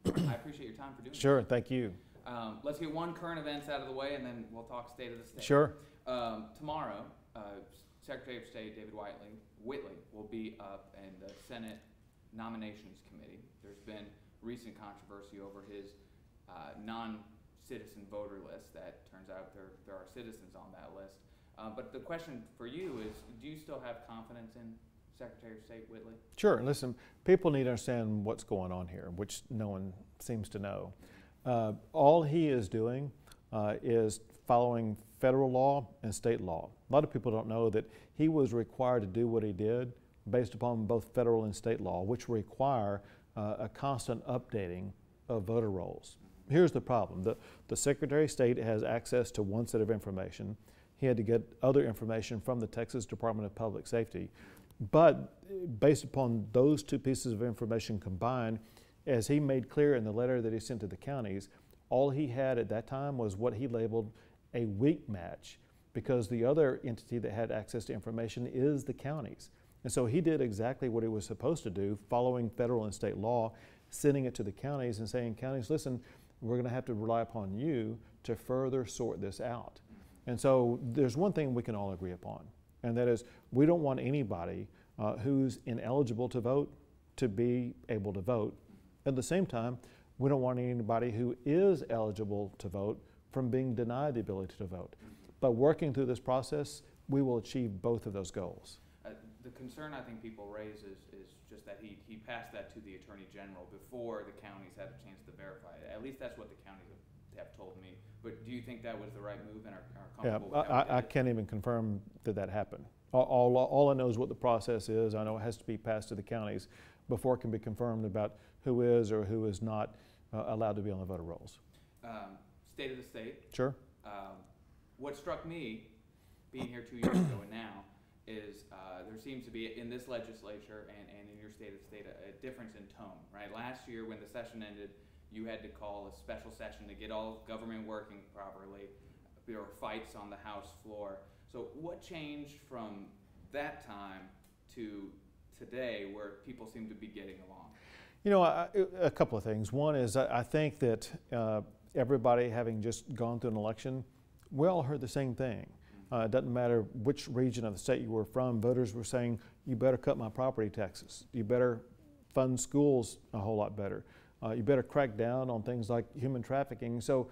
Well, sweet. I appreciate your time for doing Sure, thank you. Let's get one current events out of the way, and then we'll talk state of the state. Sure. Tomorrow, Secretary of State David Whitley will be up in the Senate Nominations Committee. There's been recent controversy over his non-citizen voter list. That turns out there are citizens on that list. But the question for you is, do you still have confidence in Secretary of State Whitley? Sure. Listen, people need to understand what's going on here, which no one seems to know. All he is doing is following federal law and state law. A lot of people don't know that he was required to do what he did based upon both federal and state law, which require a constant updating of voter rolls. Here's the problem. The Secretary of State has access to one set of information. He had to get other information from the Texas Department of Public Safety. But based upon those two pieces of information combined, as he made clear in the letter that he sent to the counties, all he had at that time was what he labeled a weak match, because the other entity that had access to information is the counties. And so he did exactly what he was supposed to do, following federal and state law, sending it to the counties and saying, counties, listen, we're going to have to rely upon you to further sort this out. And so there's one thing we can all agree upon, and that is we don't want anybody who's ineligible to vote to be able to vote. At the same time, we don't want anybody who is eligible to vote from being denied the ability to vote. But working through this process, we will achieve both of those goals. The concern I think people raise is just that he passed that to the Attorney General before the counties had a chance to verify it. At least that's what the counties have told me. But do you think that was the right move and are comfortable with how I can't even confirm that happened. All I know is what the process is. I know it has to be passed to the counties before it can be confirmed about who is or who is not allowed to be on the voter rolls. State of the state. Sure. What struck me, being here 2 years ago and now, is there seems to be in this legislature and in your state of the state a difference in tone, right? Last year when the session ended, you had to call a special session to get all government working properly. There were fights on the House floor. So what changed from that time to today where people seem to be getting along? You know, a couple of things. One is I think that everybody having just gone through an election, we all heard the same thing. It doesn't matter which region of the state you were from, voters were saying, you better cut my property taxes. You better fund schools a whole lot better. You better crack down on things like human trafficking. So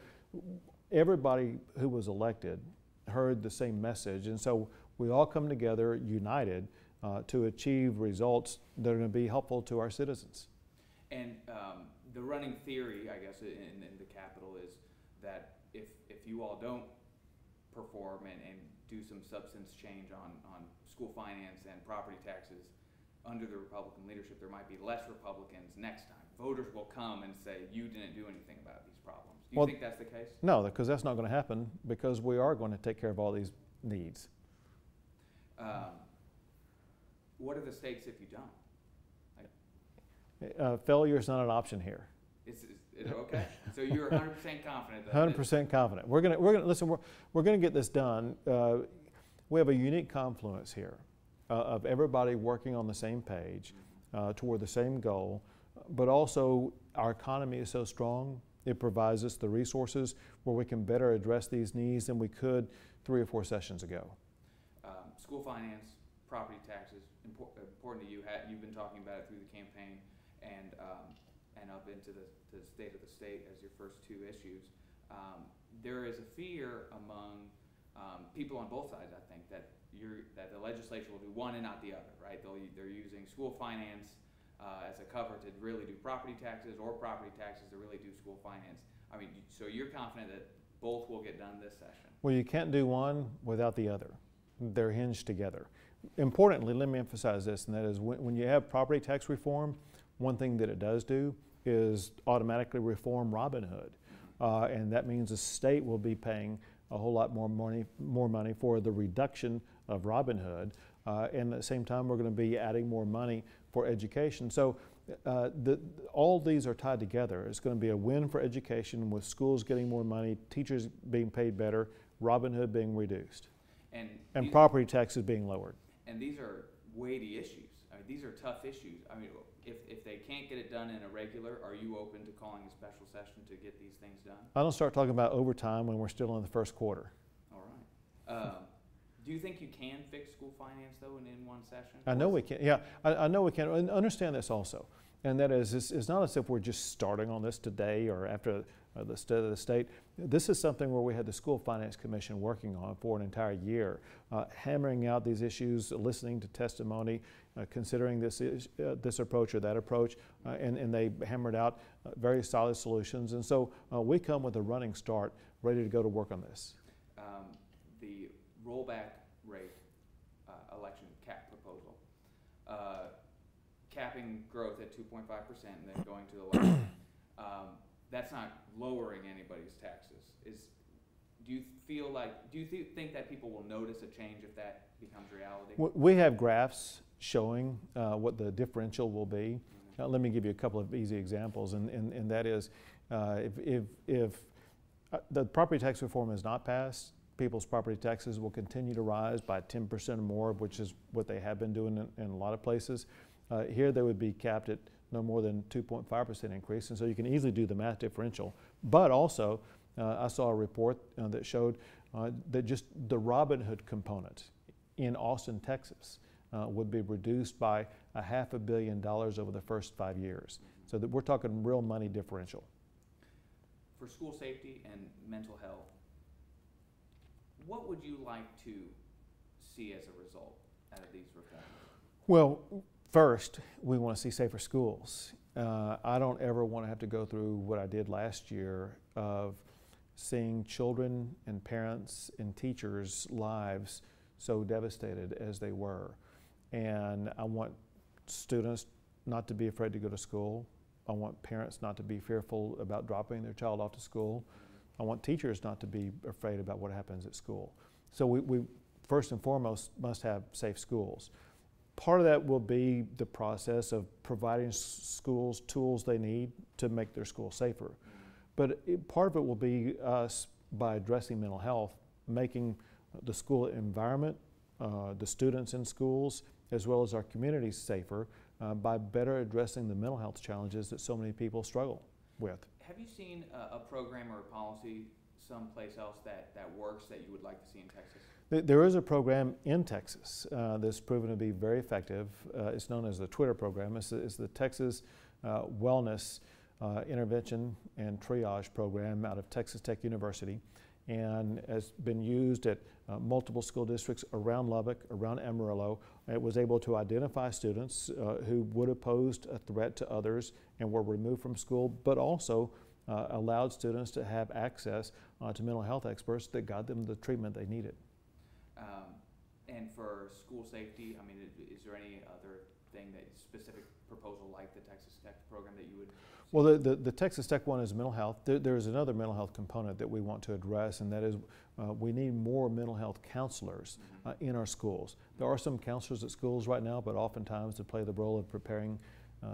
everybody who was elected heard the same message. And so we all come together united to achieve results that are going to be helpful to our citizens. And the running theory, I guess, in the Capitol is that if you all don't perform and do some substance change on school finance and property taxes under the Republican leadership, there might be less Republicans next time. Voters will come and say, you didn't do anything about these problems. Do you think that's the case? No, because that's not going to happen, because we are going to take care of all these needs. What are the stakes if you don't? Failure is not an option here. Is it okay? So you're 100% confident? 100% confident. We're gonna get this done. We have a unique confluence here of everybody working on the same page toward the same goal, but also our economy is so strong, it provides us the resources where we can better address these needs than we could 3 or 4 sessions ago. School finance, property taxes, important to you. You've been talking about it through the campaign and up into the state of the state as your first 2 issues. There is a fear among people on both sides, I think, that the legislature will do one and not the other, right? They're using school finance as a cover to really do property taxes, or property taxes to really do school finance. I mean, so you're confident that both will get done this session? Well, you can't do one without the other. They're hinged together. Importantly, let me emphasize this, and that is when you have property tax reform, one thing that it does do is automatically reform Robin Hood. And that means the state will be paying a whole lot more money for the reduction of Robin Hood. And at the same time, we're going to be adding more money for education. So all these are tied together. It's going to be a win for education, with schools getting more money, teachers being paid better, Robin Hood being reduced, and property taxes being lowered. And these are weighty issues. I mean, these are tough issues. I mean, if they can't get it done in a regular, are you open to calling a special session to get these things done? I don't start talking about overtime when we're still in the first quarter. All right. Do you think you can fix school finance though in one session? I know we can. Yeah, I know we can. And understand this also, and that is, it's not as if we're just starting on this today or after the state of the state. This is something where we had the School Finance Commission working on for an entire year, hammering out these issues, listening to testimony, considering this approach or that approach, and they hammered out very solid solutions. And so we come with a running start, ready to go to work on this. The rollback rate election cap proposal, capping growth at 2.5% and then going to the election. That's not lowering anybody's taxes. Do you think that people will notice a change if that becomes reality? We have graphs showing what the differential will be. Let me give you a couple of easy examples, and that is, if the property tax reform is not passed, people's property taxes will continue to rise by 10% or more, which is what they have been doing in a lot of places. Here they would be capped at no more than 2.5% increase, and so you can easily do the math differential. But also, I saw a report that showed that just the Robin Hood component in Austin, Texas, would be reduced by $500 million over the first 5 years. So that we're talking real money differential. For school safety and mental health, what would you like to see as a result out of these reforms? Well, first, we want to see safer schools. I don't ever want to have to go through what I did last year of seeing children and parents and teachers' lives so devastated as they were. And I want students not to be afraid to go to school. I want parents not to be fearful about dropping their child off to school. I want teachers not to be afraid about what happens at school. So we first and foremost must have safe schools. Part of that will be the process of providing schools tools they need to make their school safer. But part of it will be us, by addressing mental health, making the school environment, the students in schools, as well as our communities safer by better addressing the mental health challenges that so many people struggle with. Have you seen a program or a policy someplace else that works that you would like to see in Texas? There is a program in Texas that's proven to be very effective. It's known as the Twitter program. It's the Texas Wellness Intervention and Triage Program out of Texas Tech University, and has been used at multiple school districts around Lubbock, around Amarillo. It was able to identify students who would have posed a threat to others and were removed from school, but also allowed students to have access to mental health experts that got them the treatment they needed. And for school safety, I mean, is there any other thing, that specific proposal like the Texas Tech program that you would see? Well, the Texas Tech one is mental health. There's another mental health component that we want to address, and that is we need more mental health counselors in our schools. There are some counselors at schools right now, but oftentimes they play the role of preparing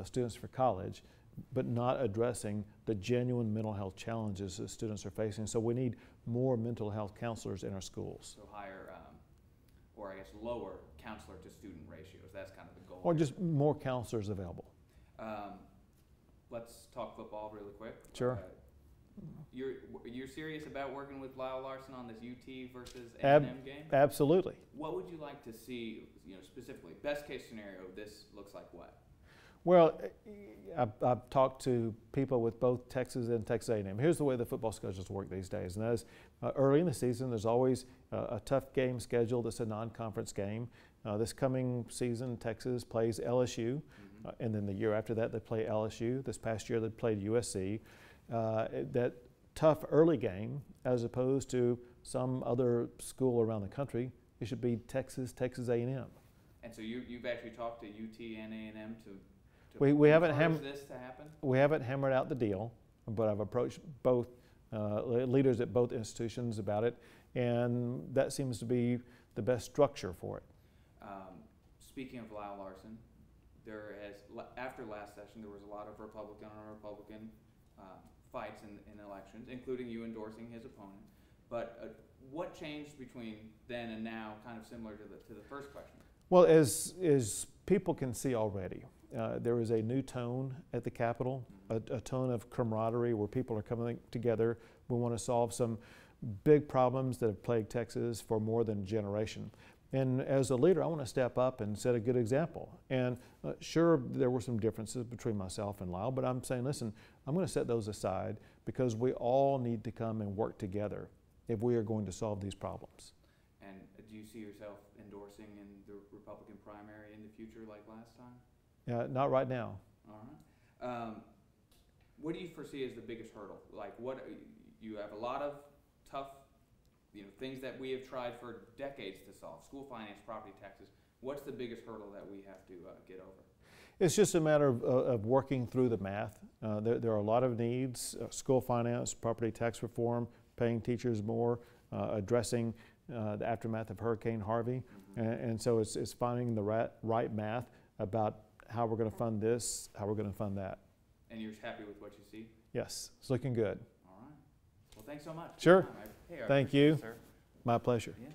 students for college, but not addressing the genuine mental health challenges that students are facing. So we need more mental health counselors in our schools. So higher, or I guess lower counselor to student ratios. That's kind of the goal. Or just more counselors available. Let's talk football really quick. Sure. You're serious about working with Lyle Larson on this UT versus A&M game? Absolutely. What would you like to see, specifically? Best case scenario, this looks like what? Well, I've talked to people with both Texas and Texas A&M. Here's the way the football schedules work these days, and that is early in the season, there's always a tough game scheduled that's a non-conference game. This coming season, Texas plays LSU, and then the year after that, they play LSU. This past year, they played USC. That tough early game, as opposed to some other school around the country, it should be Texas A&M. And so you've actually talked to UT and A&M to we haven't this to happen? We haven't hammered out the deal, but I've approached both leaders at both institutions about it, and that seems to be the best structure for it. Speaking of Lyle Larson, after last session, there was a lot of Republican on Republican fights in elections, including you endorsing his opponent. But what changed between then and now, kind of similar to the first question? Well, as people can see already. There is a new tone at the Capitol, a tone of camaraderie where people are coming together. We want to solve some big problems that have plagued Texas for more than a generation. And as a leader, I want to step up and set a good example. And sure, there were some differences between myself and Lyle, but I'm saying, listen, I'm going to set those aside because we all need to come and work together if we are going to solve these problems. And do you see yourself endorsing in the Republican primary in the future like last time? Not right now. All right. What do you foresee as the biggest hurdle? Like, what you have a lot of tough, things that we have tried for decades to solve: school finance, property taxes. What's the biggest hurdle that we have to get over? It's just a matter of working through the math. There are a lot of needs: school finance, property tax reform, paying teachers more, addressing the aftermath of Hurricane Harvey, and so it's finding the right math about how we're going to fund this, how we're going to fund that. And you're happy with what you see? Yes, it's looking good. All right. Well, thanks so much. Sure. Hey, Thank you. Sir. My pleasure. Yeah.